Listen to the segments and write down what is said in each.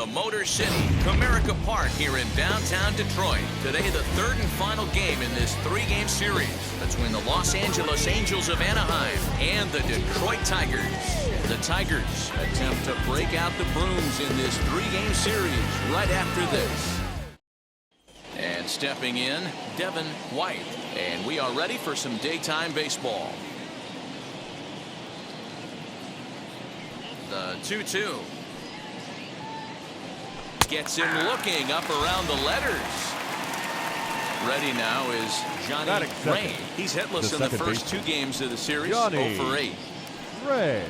The Motor City, Comerica Park here in downtown Detroit. Today, the third and final game in this three-game series between the Los Angeles Angels of Anaheim and the Detroit Tigers. The Tigers attempt to break out the brooms in this three-game series right after this. And stepping in, Devin White. And we are ready for some daytime baseball. The 2-2. Gets him looking up around the letters. Ready now is Johnny Ray. He's hitless in the first two games of the series. 0 for 8. Ray.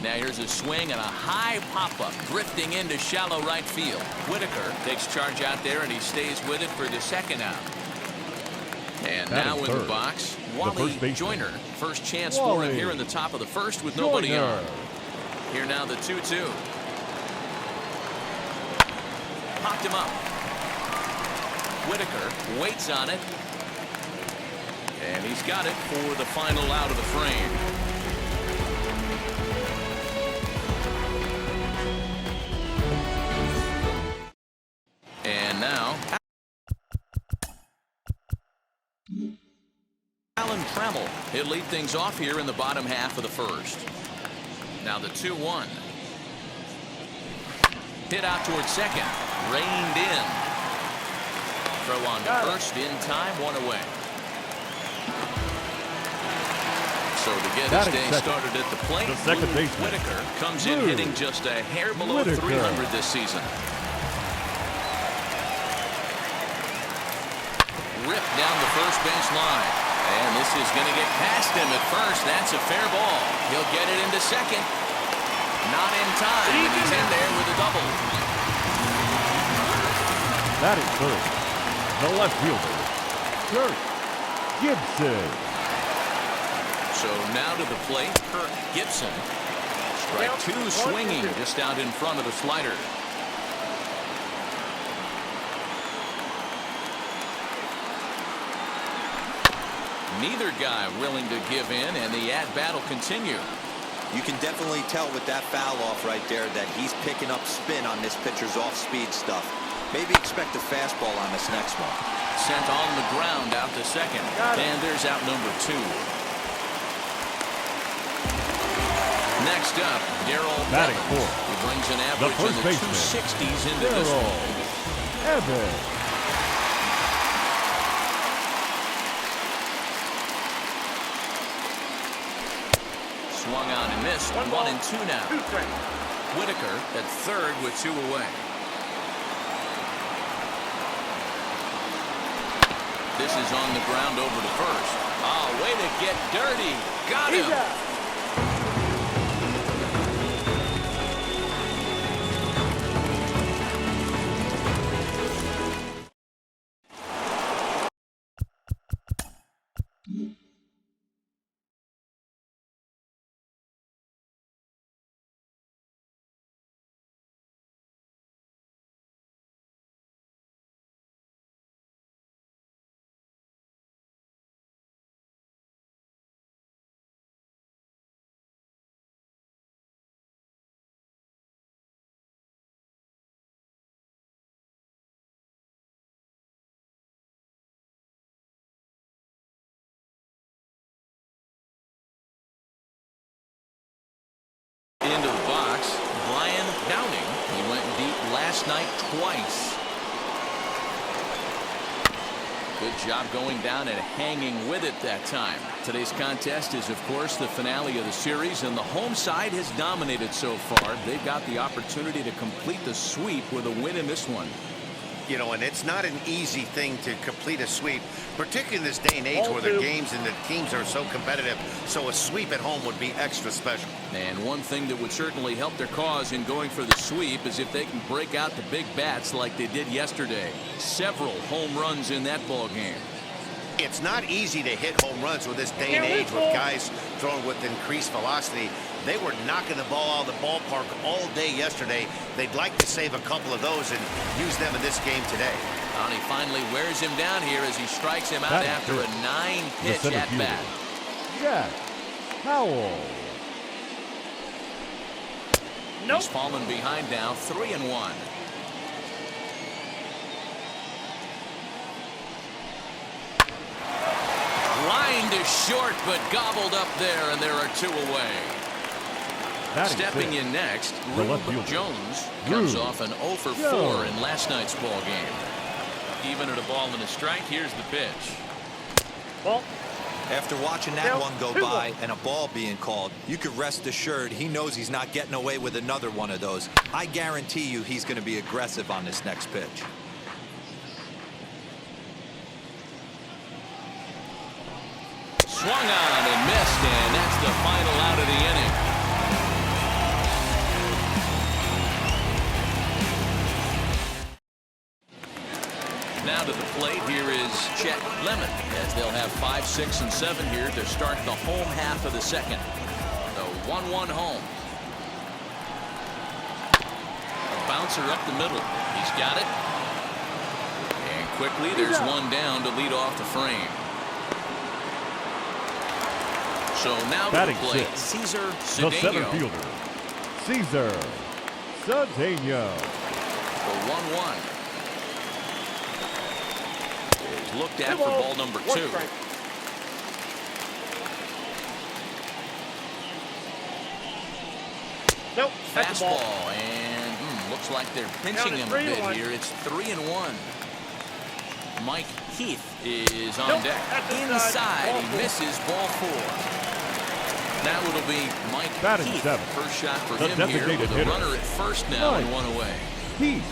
Now here's a swing and a high pop-up drifting into shallow right field. Whitaker takes charge out there and he stays with it for the second out. And now in the box, Wally Joyner. First chance for him here in the top of the first with nobody on. Here now the 2-2. Popped him up. Whitaker waits on it. And he's got it for the final out of the frame. And now Alan Trammell. He'll lead things off here in the bottom half of the first. Now the 2-1. Hit out towards second. Reined in. Throw on to first in time. One away. So to get his day started at the plate, Whitaker comes in hitting just a hair below 300 this season. Ripped down the first base line. And this is going to get past him at first. That's a fair ball. He'll get it into second. Not in time, and he's in there with a double. That is third. The left fielder, Kirk Gibson. So now to the plate, Kirk Gibson. Strike two swinging just out in front of the slider. Neither guy willing to give in, and the at-bat will continue. You can definitely tell with that foul off right there that he's picking up spin on this pitcher's off-speed stuff. Maybe expect a fastball on this next one. Sent on the ground out to second. And there's out number 2. Next up, Darryl Evans. He brings an average in the 260s into this one. Evans. Swung on and missed. 1-2 now. Whitaker at third with 2 away. This is on the ground over to first. Oh, way to get dirty. Got him. Into the box, Brian Downing. He went deep last night twice. Good job going down and hanging with it that time. Today's contest is, of course, the finale of the series, and the home side has dominated so far. They've got the opportunity to complete the sweep with a win in this one. You know, and it's not an easy thing to complete a sweep, particularly in this day and age where the games and the teams are so competitive. So a sweep at home would be extra special. And one thing that would certainly help their cause in going for the sweep is if they can break out the big bats like they did yesterday. Several home runs in that ball game. It's not easy to hit home runs with this day and age with guys throwing with increased velocity. They were knocking the ball out of the ballpark all day yesterday. They'd like to save a couple of those and use them in this game today. And he finally wears him down here as he strikes him out after a 9-pitch at-bat. Jack Howell. Nope. He's fallen behind now, 3-1. Line to short, but gobbled up there, and there are 2 away. Stepping in next, Rube Jones comes off an 0 for 4 in last night's ball game. Even at a ball and a strike, here's the pitch. Ball. After watching that one go by and a ball being called, you could rest assured he knows he's not getting away with another one of those. I guarantee you he's going to be aggressive on this next pitch. Swung on and missed, and that's the final out of the inning. Now to the plate, here is Chet Lemon, as they'll have 5, 6, and 7 here to start the home half of the second. The 1-1 home. A bouncer up the middle. He's got it. And quickly, there's one down to lead off the frame. So now to the plate, Cesar the center Cedeno. fielder, Cesar Cedeno. The 1-1. Is looked at for ball number 2. Nope. Fastball, and looks like they're pinching him a bit here. It's 3-1. Mike Heath is on deck. Inside, he misses ball 4. Now it'll be Mike Heath. First shot for him here with a runner at first now and 1 away. Heath.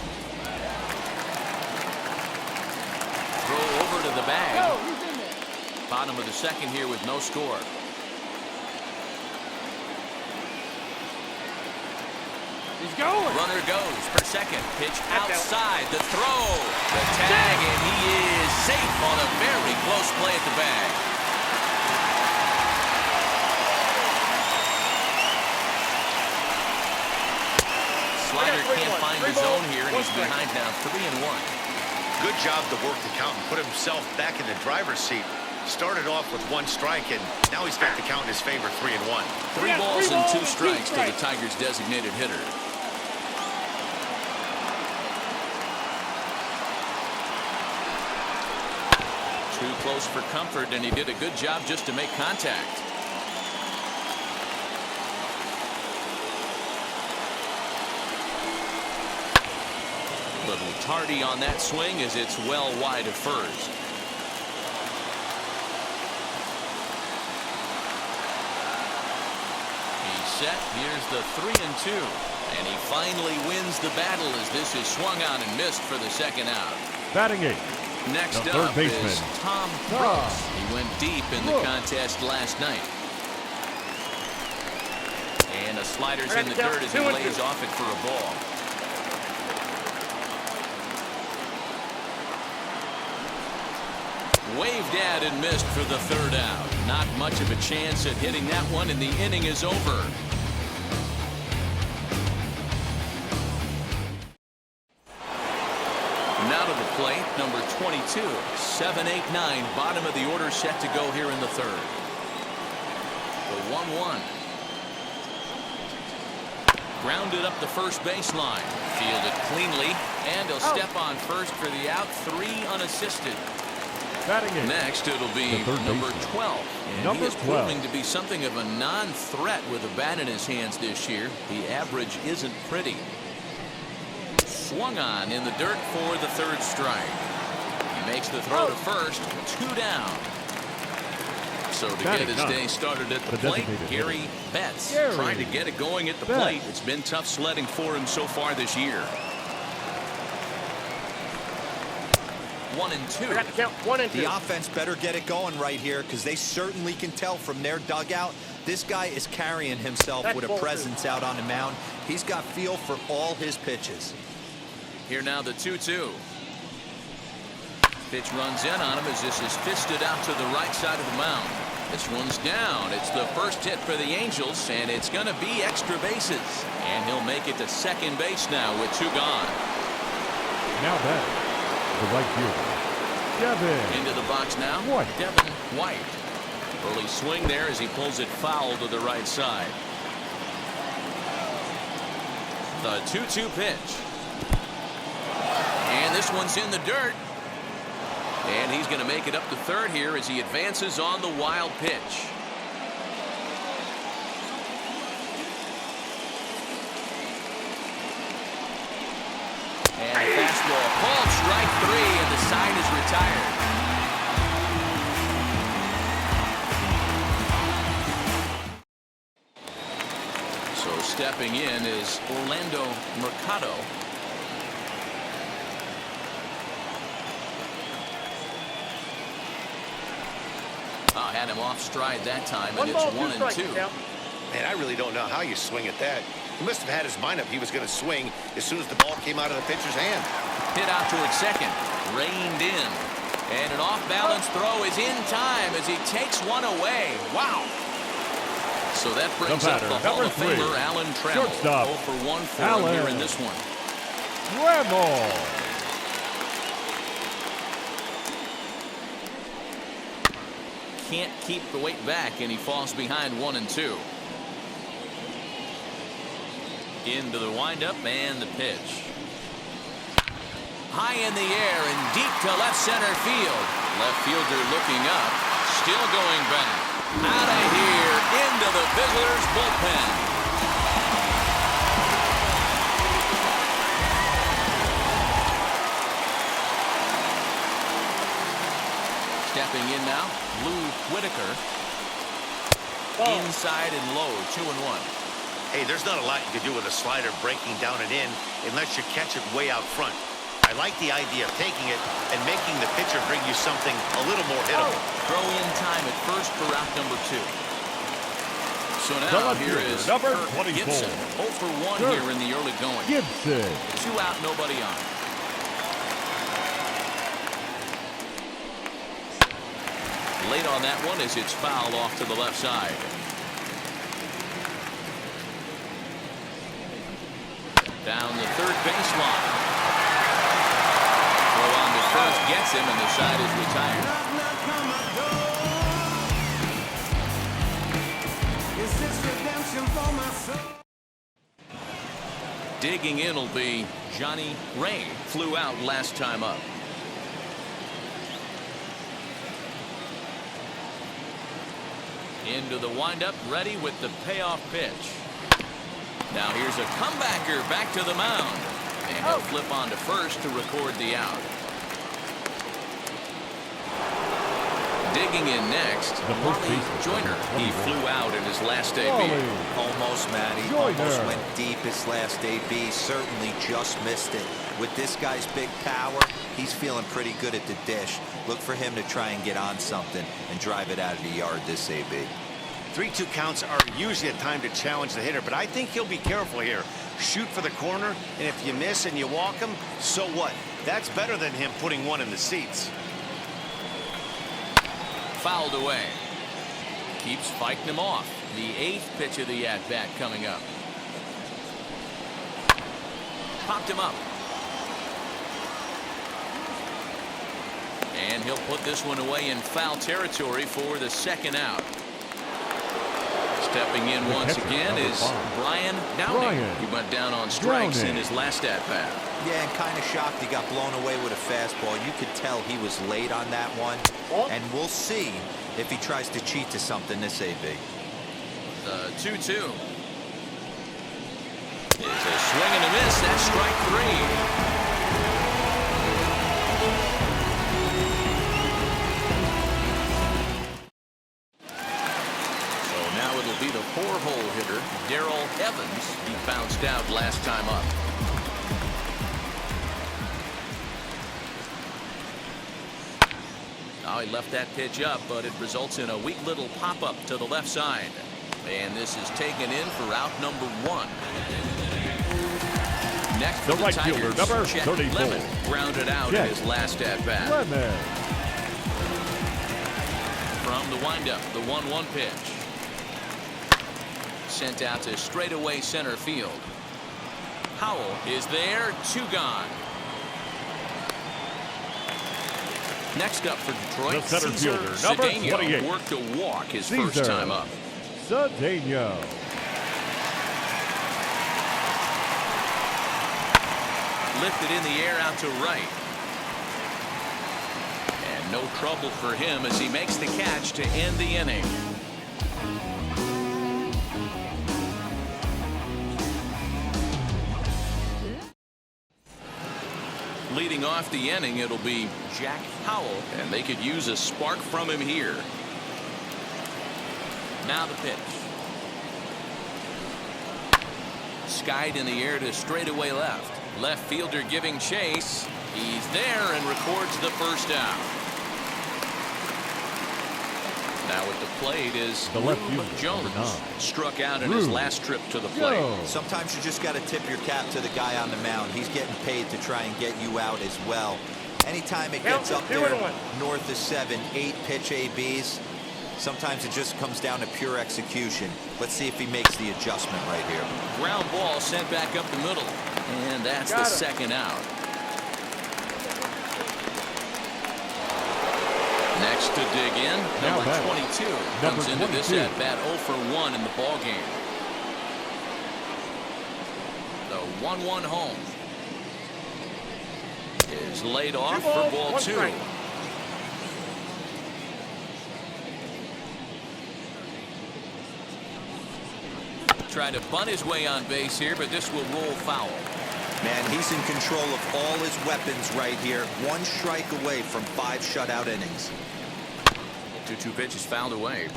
Throw over to the bag. Bottom of the second here with no score. He's going. Runner goes for second. Pitch outside. The throw. The tag, and he is safe on a very close play at the bag. Slider can't find the zone here, and he's behind now 3-1. Good job to work the count and put himself back in the driver's seat. Started off with 1 strike, and now he's got the count in his favor, 3-1. 3 balls and 2 strikes to the Tigers' designated hitter. Too close for comfort, and he did a good job just to make contact. Little tardy on that swing as it's well wide of first. He's set. Here's the 3-2. And he finally wins the battle as this is swung on and missed for the second out. Batting 8. Next the up baseman, is Tom Brooks. He went deep in the contest last night. And a slider's in the dirt as he lays off it for a ball. Waved at and missed for the 3rd out. Not much of a chance at hitting that one, and the inning is over. Now to the plate, number 22, 7, 8, 9, bottom of the order set to go here in the 3rd. The 1-1. Grounded up the first baseline. Fielded cleanly, and he'll step on first for the out. 3 unassisted. Next, it'll be number 12. And he is proving to be something of a non-threat with a bat in his hands this year. The average isn't pretty. Swung on in the dirt for the 3rd strike. He makes the throw to first. 2 down. So to get his day started at the plate, Gary Betts trying to get it going at the plate. It's been tough sledding for him so far this year. 1 and 2. I got to count 1 and 2. The offense better get it going right here, because they certainly can tell from their dugout this guy is carrying himself with a presence out on the mound. He's got feel for all his pitches. Here now the 2-2. Pitch runs in on him as this is fisted out to the right side of the mound. This one's down. It's the first hit for the Angels, and it's going to be extra bases. And he'll make it to second base now with 2 gone. Now batting, the right fielder, Devin. Into the box now, Devin White. Early swing there as he pulls it foul to the right side. The 2-2 pitch. And this one's in the dirt. And he's going to make it up to third here as he advances on the wild pitch. And a fastball called strike 3, and the side is retired. So stepping in is Orlando Mercado. Had him off stride that time, and it's 1-2. Man, I really don't know how you swing at that. He must have had his mind up he was going to swing as soon as the ball came out of the pitcher's hand. Hit out towards second, reined in, and an off-balance throw is in time as he takes one away. Wow! So that brings up the Hall of Famer Alan Trammell. 0 for 1 for him here in this one. Trammell. Can't keep the weight back, and he falls behind 1-2. Into the windup and the pitch. High in the air and deep to left center field. Left fielder looking up, still going back. Out of here, into the visitors' bullpen. Stepping in now, Lou Whitaker. Inside and low, 2-1. Hey, there's not a lot you can do with a slider breaking down and in unless you catch it way out front. I like the idea of taking it and making the pitcher bring you something a little more hittable. Throw in time at first for out number 2. So now here is number 24. Gibson. 0 for 1 here in the early going. Gibson. 2 out, nobody on. Late on that one as it's fouled off to the left side. Down the third baseline. Throw on to first gets him, and the side is retired. Digging in will be Johnny Ray. Flew out last time up. Into the windup, ready with the payoff pitch. Now here's a comebacker back to the mound. And he'll flip on to first to record the out. Digging in next, Wally Joyner. He flew out in his last debut. Almost, Matty. Almost went deep his last debut. Certainly just missed it. With this guy's big power, he's feeling pretty good at the dish. Look for him to try and get on something and drive it out of the yard this AB. 3-2 counts are usually a time to challenge the hitter, but I think he'll be careful here. Shoot for the corner, and if you miss and you walk him, so what? That's better than him putting one in the seats. Fouled away. Keeps fighting him off. The 8th pitch of the at-bat coming up. Popped him up. And he'll put this one away in foul territory for the second out. Stepping in once again is Brian Downing. He went down on strikes in his last at-bat. Yeah, and kind of shocked he got blown away with a fastball. You could tell he was late on that one. And we'll see if he tries to cheat to something this AB. The 2-2. It's a swing and a miss. That's strike 3. Be the 4-hole hitter, Darrell Evans. He bounced out last time up. Now he left that pitch up, but it results in a weak little pop-up to the left side. And this is taken in for out number 1. Next for the right Tigers, fielder, number Chet 34. Lemon grounded out in his last at-bat. From the windup, the 1-1 pitch. Sent out to straightaway center field. Howell is there, 2 gone. Next up for Detroit, the center Cesar fielder, number Cedeno 28. worked a walk his first time up. Cedeno. lifted in the air out to right. And no trouble for him as he makes the catch to end the inning. Leading off the inning, it'll be Jack Howell, and they could use a spark from him here. Now the pitch. Skied in the air to straightaway left. Left fielder giving chase. He's there and records the first out. Now at the plate is The left fielder, Jones. number 9. Struck out in his last trip to the plate. Sometimes you just got to tip your cap to the guy on the mound. He's getting paid to try and get you out as well. Anytime it gets up there north of 7, 8 pitch ABs, sometimes it just comes down to pure execution. Let's see if he makes the adjustment right here. Ground ball sent back up the middle. And that's the second out. Next to dig in, number 22 comes into this at bat 0 for 1 in the ball game. The 1-1 home is laid off for ball 2. Try to bunt his way on base here, but this will roll foul. Man, he's in control of all his weapons right here. 1 strike away from 5 shutout innings. 2-2 pitch is fouled away.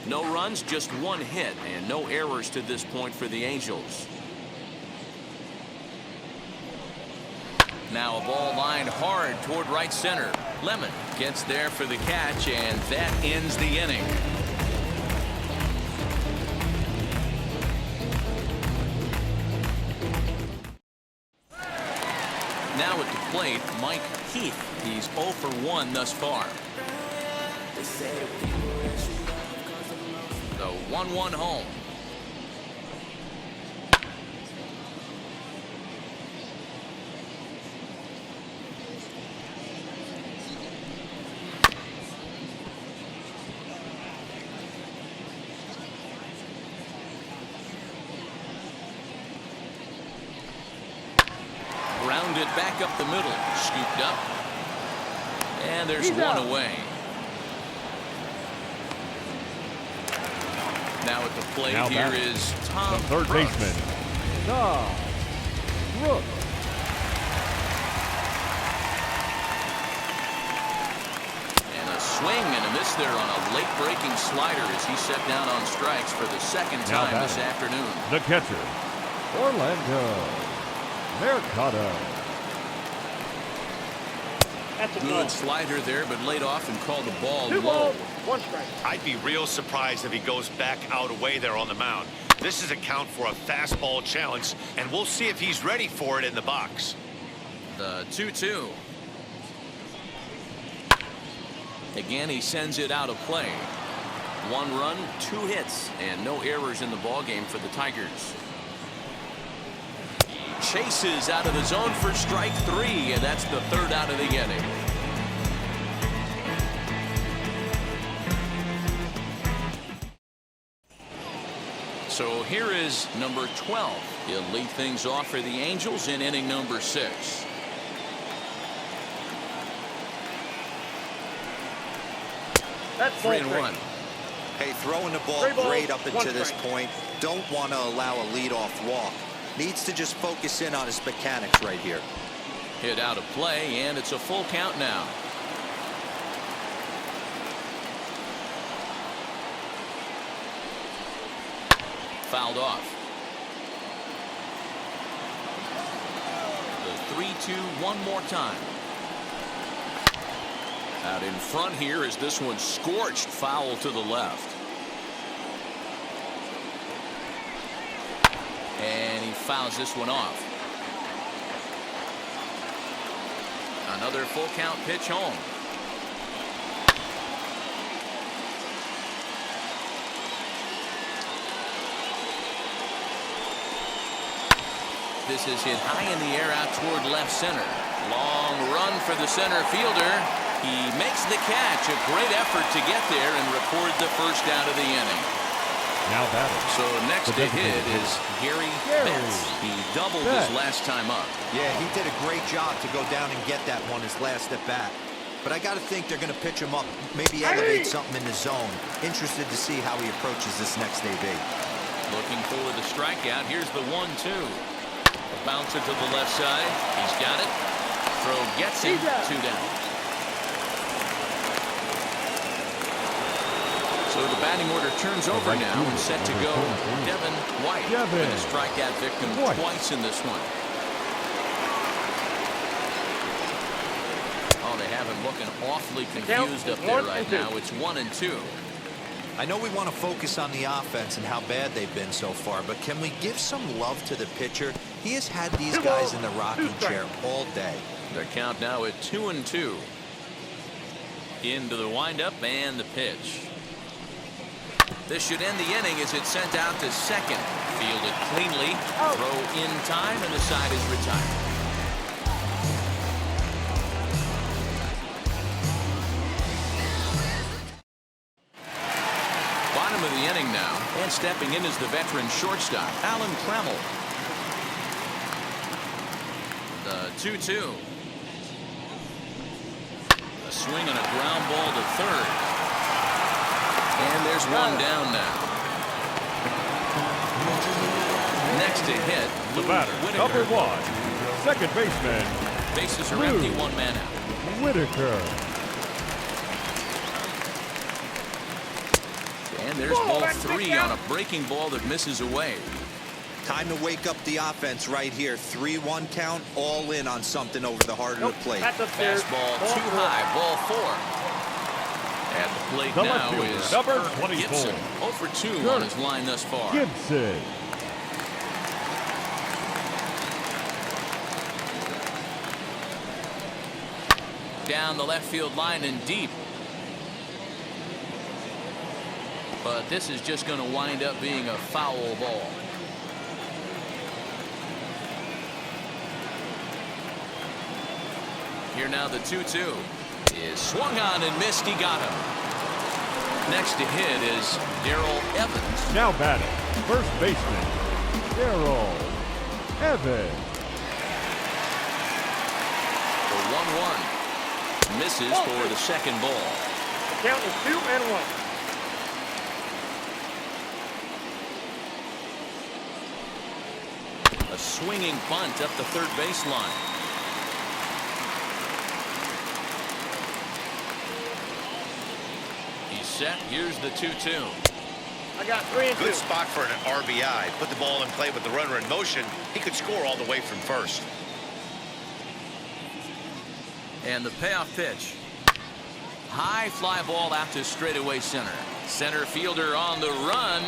No runs, just 1 hit, and no errors to this point for the Angels. Now a ball lined hard toward right center. Lemon gets there for the catch, and that ends the inning. Now at the plate, Mike Heath. He's 0 for 1 thus far. The 1-1 home. Grounded back up the middle. Scooped up. And there's one away. Now at the plate here is Tom the third Brooks. baseman, Tom Brooks. And a swing and a miss there on a late breaking slider as he set down on strikes for the second time this afternoon. The catcher, Orlando Mercado. Good slider there, but laid off and called the ball 2 low. balls, 1 strike. I'd be real surprised if he goes back out away there on the mound. This is a count for a fastball challenge, and we'll see if he's ready for it in the box. The 2-2. Again, he sends it out of play. 1 run, 2 hits, and no errors in the ball game for the Tigers. Chases out of the zone for strike 3, and that's the 3rd out of the inning. So here is number 12. He'll lead things off for the Angels in inning number 6. That's 3-1. Hey, throwing the ball great up into this point. Don't want to allow a leadoff walk. Needs to just focus in on his mechanics right here. Hit out of play, and it's a full count now. Fouled off. The 3-2 one more time. Out in front here is this one scorched foul to the left. And he fouls this one off. Another full count pitch home. This is hit high in the air out toward left center. Long run for the center fielder. He makes the catch. A great effort to get there and record the first out of the inning. Now batting. So next to hit is Gary Betts. He doubled his last time up. Yeah, he did a great job to go down and get that one his last at bat. But I got to think they're going to pitch him up, maybe elevate something in the zone. Interested to see how he approaches this next AB. Looking for the strikeout. Here's the 1-2. A bouncer to the left side. He's got it. Throw gets him. 2 down. So the batting order turns over now and set to go. Devin White been a strikeout victim twice in this one. Oh, they have him looking awfully confused up there right now. It's 1-2. I know we want to focus on the offense and how bad they've been so far, but can we give some love to the pitcher? He has had these guys in the rocking chair all day. Their count now at 2-2. Into the windup and the pitch. This should end the inning as it's sent out to second. Fielded cleanly. Throw in time, and the side is retired. Bottom of the inning now, and stepping in is the veteran shortstop, Alan Trammell. The 2-2. A swing and a ground ball to third. And there's one down now. Next to hit, The batter, number 1, second baseman. Bases are empty, 1 man out. Whitaker. And there's ball 3 on a breaking ball that misses away. Time to wake up the offense right here. 3-1 count, all in on something over the heart of the plate. Fastball too high, ball 4. At the plate The now left fielder, is number Kirk 24. Gibson. 0 for 2 on his line thus far. Gibson. Down the left field line and deep. But this is just going to wind up being a foul ball. Here now the 2-2 is swung on and missed. He got him. Next to hit is Darrell Evans. Now batting, first baseman, Darrell Evans. The 1-1 misses for the second ball. The count is 2-1. A swinging bunt up the third baseline. He's set. Here's the 2-2. I got 3 and 2. Good spot for an RBI. Put the ball in play with the runner in motion. He could score all the way from first. And the payoff pitch. High fly ball out to straightaway center. Center fielder on the run.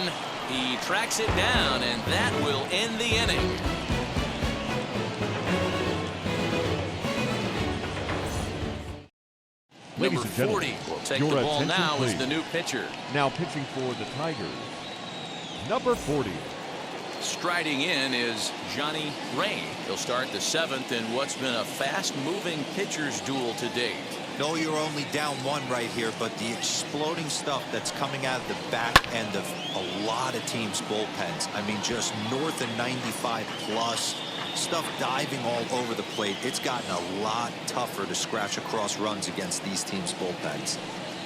He tracks it down, and that will end the inning. Ladies Number and gentlemen, 40 will take your the ball attention, now as please. the new pitcher. Now pitching for the Tigers, number 40. Striding in is Johnny Ray. He'll start the 7th in what's been a fast-moving pitcher's duel to date. No, you're only down 1 right here, but the exploding stuff that's coming out of the back end of a lot of teams' bullpens. I mean, just north of 95 plus. Stuff diving all over the plate. It's gotten a lot tougher to scratch across runs against these teams' bullpens.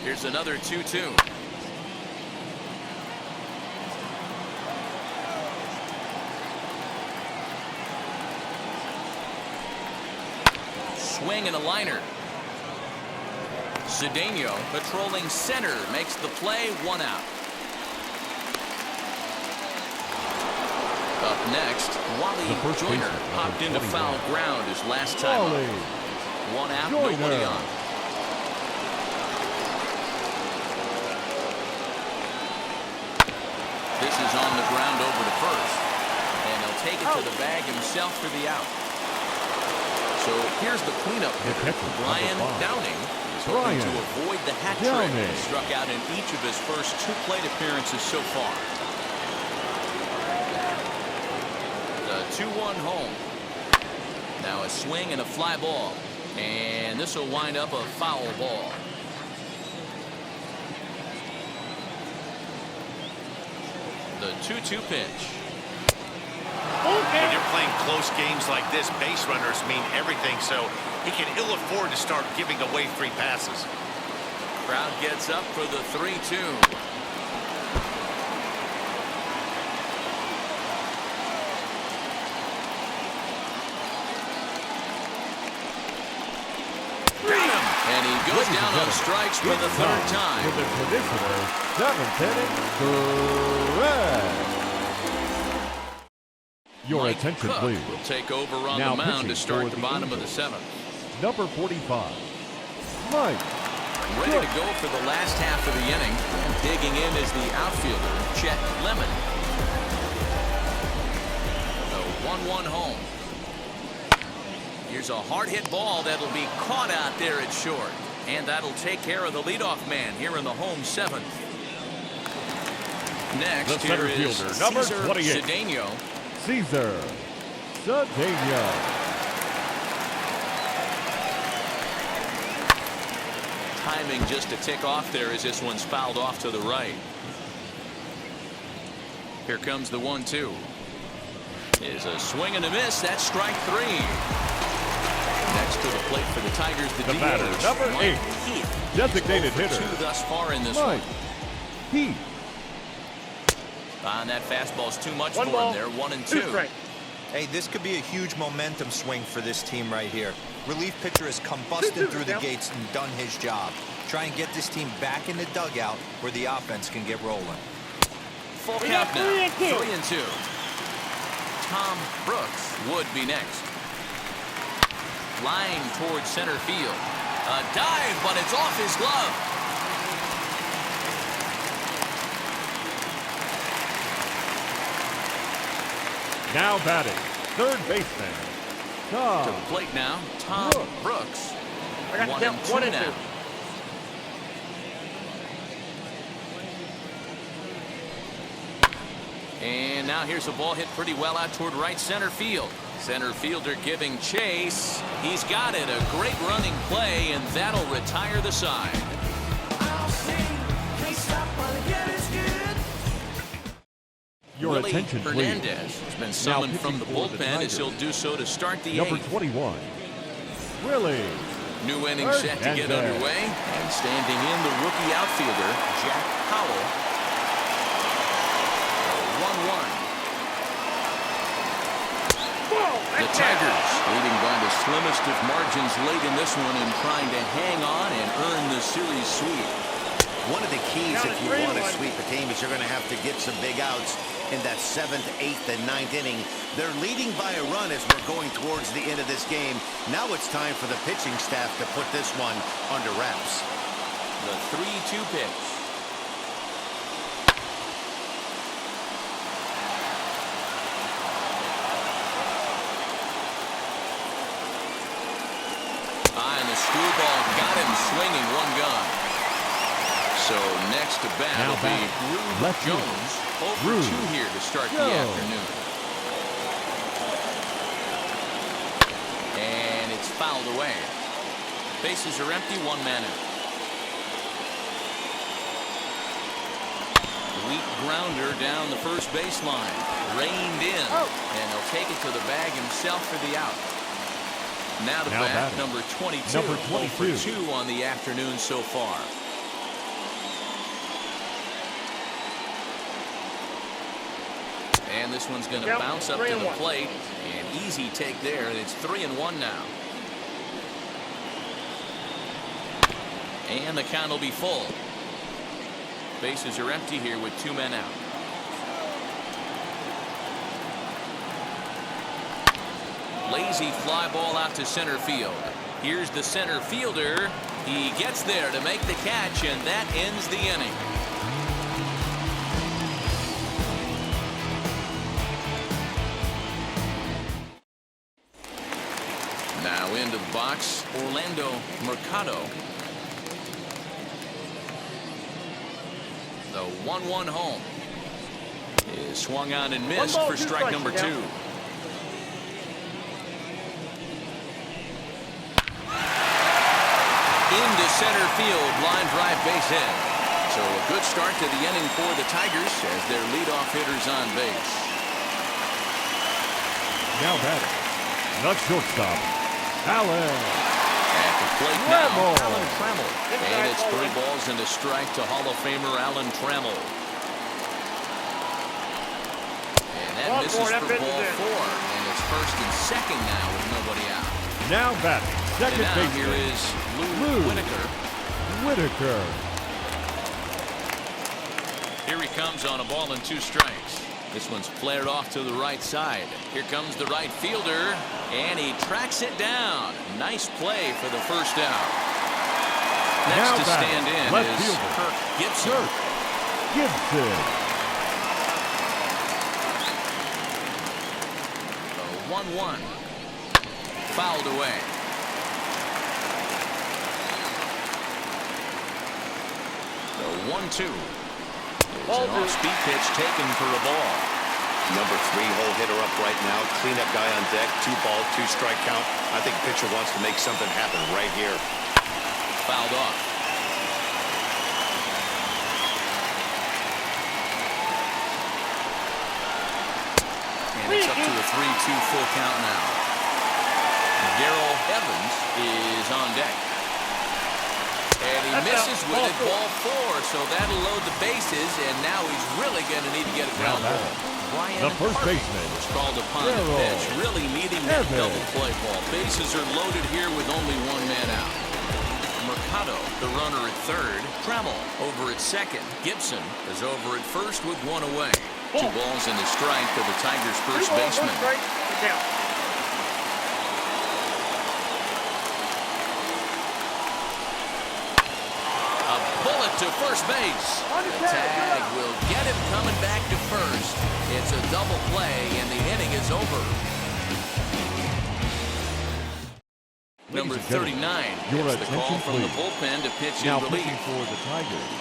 Here's another 2-2. Swing and a liner. Cedeno patrolling center makes the play, 1 out. Up next, Wally first Joyner baseman, popped into 21. foul ground his last time Wally up. 1 out, Joyner. nobody on. This is on the ground over to first, and he'll take it to the bag himself for the out. So here's the cleanup hitter, catcher, Brian number 5. Downing. He's hoping to Brian avoid the hat trick. Downing. He struck out in each of his first 2 plate appearances so far. The 2-1 home. Now a swing and a fly ball. And this will wind up a foul ball. The 2-2 pitch. When you're playing close games like this, base runners mean everything, so he can ill afford to start giving away free passes. Crowd gets up for the 3-2. Got him! And he goes down on strikes for the third time. For the traditional seventh inning stretch. Your Mike attention, Cook please. will take over on Now the mound pitching to start for the the bottom of the Angels. seventh. Number 45, Mike. Ready to go for the last half of the inning. And digging in is the outfielder, Chet Lemon. The 1-1 home. Here's a hard-hit ball that'll be caught out there at short. And that'll take care of the leadoff man here in the home seventh. Next, The center here is fielder, number Cesar 28. Cedeno. Cesar Cedeno. Timing just a tick off there as this one's fouled off to the right. Here comes the 1-2. Is a swing and a miss. That's strike three. Next to the plate for the Tigers, the batter, DH, number Mike 8, Heath. designated He's 0 for hitter. 2 thus far in this Mike one. Heath. And that fastball's too much One for ball, him there. 1-2. 2 strikes. Hey, this could be a huge momentum swing for this team right here. Relief pitcher has come busting through the gates and done his job. Try and get this team back in the dugout where the offense can get rolling. Full We count got now. 3-2. 3-2. Tom Brooks would be next. Line towards center field. A dive, but it's off his glove. Now batting, third baseman, To Tom the plate now, Tom Brooks. I got 1 the and count, 2 1 and now. 2. And now here's a ball hit pretty well out toward right center field. Center fielder giving chase. He's got it. A great running play, and that'll retire the side. Your Willie attention, Hernandez please. has been Now summoned from the pitching for the bullpen as he'll Tigers. do so to start the Number eighth. 21, Willie. New inning set to get Hernandez. underway. And standing in, the rookie outfielder, Jack Howell. 1-1. The Tigers leading by the slimmest of margins late in this one and trying to hang on and earn the series sweep. One of the keys Count if it, you 3-1. want to sweep a team is you're going to have to get some big outs in that 7th, 8th, and 9th inning. They're leading by a run as we're going towards the end of this game. Now it's time for the pitching staff to put this one under wraps. The 3-2 pitch. And the screwball got him swinging, one gone. So next to bat Now will be back, Rude left field. Jones. 0 for Rude 2 here to start the Jones. afternoon. And it's fouled away. Bases are empty, 1 man out. Weak grounder down the first baseline. Reined in. And he'll take it to the bag himself for the out. Now to bat, batting, number 22. number 0 for 22. 2 on the afternoon so far. And this one's going to Count, bounce up to 3-1. the plate. An easy take there, and it's 3-1 now. And the count will be full. Bases are empty here with 2 men out. Lazy fly ball out to center field. Here's the center fielder. He gets there to make the catch, and that ends the inning. Now into the box, Orlando Mercado. The 1-1 home is swung on and missed 1 ball, for 2 strike strikes, number you're 2. down. Into center field, line drive base hit. So So a good start to the inning for the Tigers as their leadoff hitter's on base. Now batting, the shortstop, Alan. At the plate now, Trammell. Alan Trammell. And it's 3 balls and a strike to Hall of Famer Alan Trammell. And that misses for ball 4. And it's first and second now with nobody out. Now batting, second And now baseman. here is Lou Whitaker. Whitaker. Here he comes on a ball and 2 strikes. This one's flared off to the right side. Here comes the right fielder, and he tracks it down. Nice play for the first out. Next Now to batting, stand in left is fielder. Kirk Gibson. Kirk Gibson. The 1-1. Fouled away. The 1-2. It's an off-speed pitch taken for a ball. Number 3 hole hitter up right now. Cleanup guy on deck. 2 ball, 2 strike count. I think pitcher wants to make something happen right here. Fouled off. And it's up to a 3-2 full count now. Darrell Evans is on deck. And he misses with it, ball 4, so that'll load the bases, and now he's really going to need to get a ground ball. Brian The first Harvey baseman, was called upon to pitch, really needing that double play ball. Bases are loaded here with only 1 man out. Mercado, the runner at third. Trammell over at second. Gibson is over at first with 1 away. 2 balls and a strike to the Tigers' first baseman. Bullet to first base. The tag will get him coming back to first. It's a double play, and the inning is over. Number 39 your gets the call attention, from the please. bullpen to pitch Now in relief. pitching for the Tigers,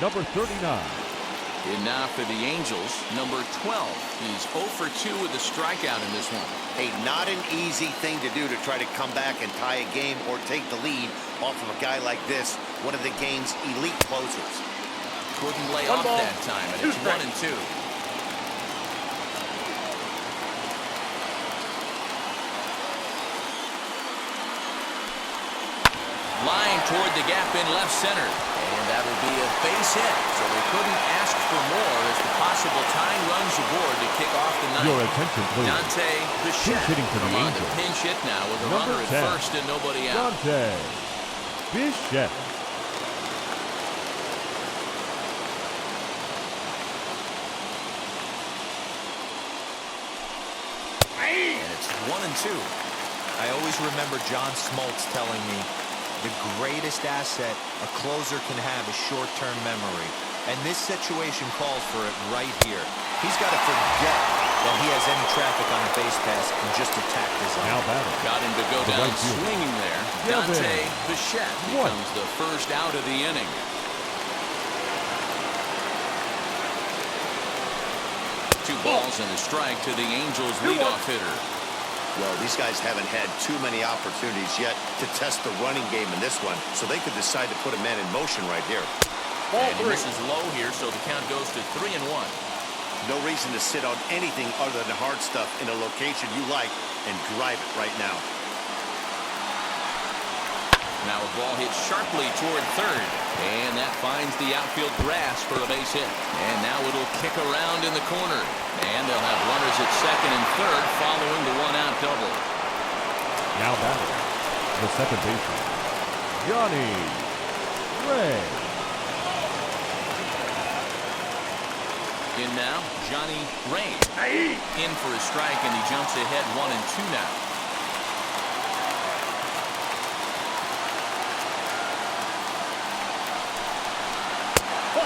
number 39. And now for the Angels, number 12. He's 0 for 2 with a strikeout in this one. Hey, not an easy thing to do to try to come back and tie a game or take the lead off of a guy like this, one of the game's elite closers. Couldn't lay 1 off ball, that time, and 2 it's 1 and 2. Line toward the gap in left center. And that'll be a base hit. So they couldn't ask for more as the possible tying runs aboard to kick off the ninth. Your attention, please. Dante Bichette Pinch hitting for the on the Angels. pinch hit now with a Number runner at 10. first and nobody out. Dante Bichette. And it's 1 and 2. I always remember John Smoltz telling me the greatest asset a closer can have is short-term memory. And this situation calls for it right here. He's got to forget that he has any traffic on the base pass and just attack this Now out. batting, Got him to go The down right fielder. swinging there. Devin. Dante Bichette What? becomes the first out of the inning. Two balls and a strike to the Angels leadoff hitter. Well, these guys haven't had too many opportunities yet to test the running game in this one, so they could decide to put a man in motion right here. And he misses low here, so the count goes to 3 and 1. No reason to sit on anything other than hard stuff in a location you like and drive it right now. Now a ball hits sharply toward third, and that finds the outfield grass for a base hit. And now it'll kick around in the corner, and they'll have runners at second and third following the 1-out double. now batting, the second baseman, Johnny Ray. In now, Johnny Ray. In for a strike, and he jumps ahead 1 and 2 now.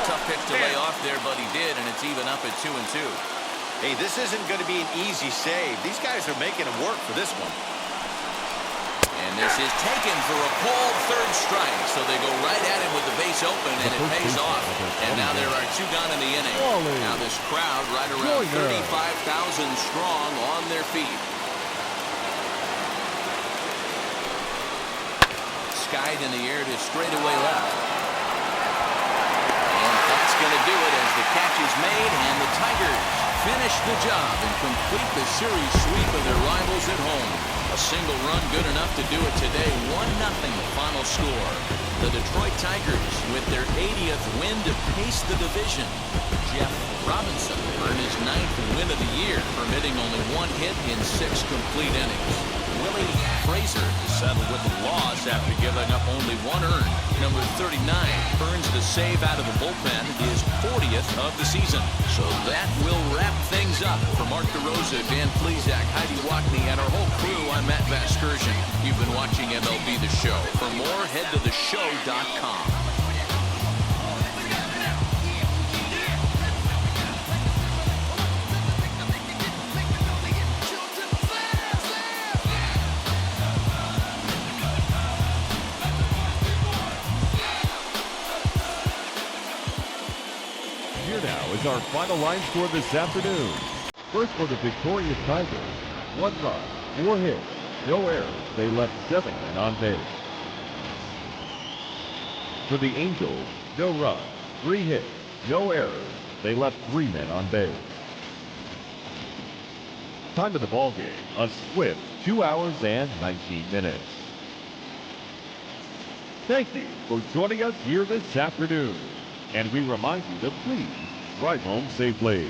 Tough pitch to lay off there, but he did, and it's even up at 2 and 2. Hey, this isn't going to be an easy save. These guys are making him work for this one. And this is taken for a called third strike, so they go right at him with the base open, and it pays off. And now there are 2 gone in the inning. Now this crowd right around 35,000 strong on their feet. Skied in the air to straightaway left. going to do it as the catch is made, and the Tigers finish the job and complete the series sweep of their rivals at home. A single run good enough to do it today. 1-0 final score. The Detroit Tigers with their 80th win to pace the division. Jeff Robinson earned his 9th win of the year, permitting only 1 hit in 6 complete innings. Willie Frazier settled with the loss after giving up only 1 earned. Number 39 earns the save out of the bullpen, his 40th of the season. So that will wrap things up. For Mark DeRosa, Dan Plesac, Heidi Watney, and our whole crew, I'm Matt Vasgersian. You've been watching MLB The Show. For more, head to theshow.com. Here now is our final line score this afternoon. First for the victorious Tigers, 1 run, 4 hits, no errors. They left 7 men on base. For the Angels, no runs, 3 hits, no errors. They left 3 men on base. Time of the ball game, a swift 2 hours and 19 minutes. Thank you for joining us here this afternoon. And we remind you to please drive home safely.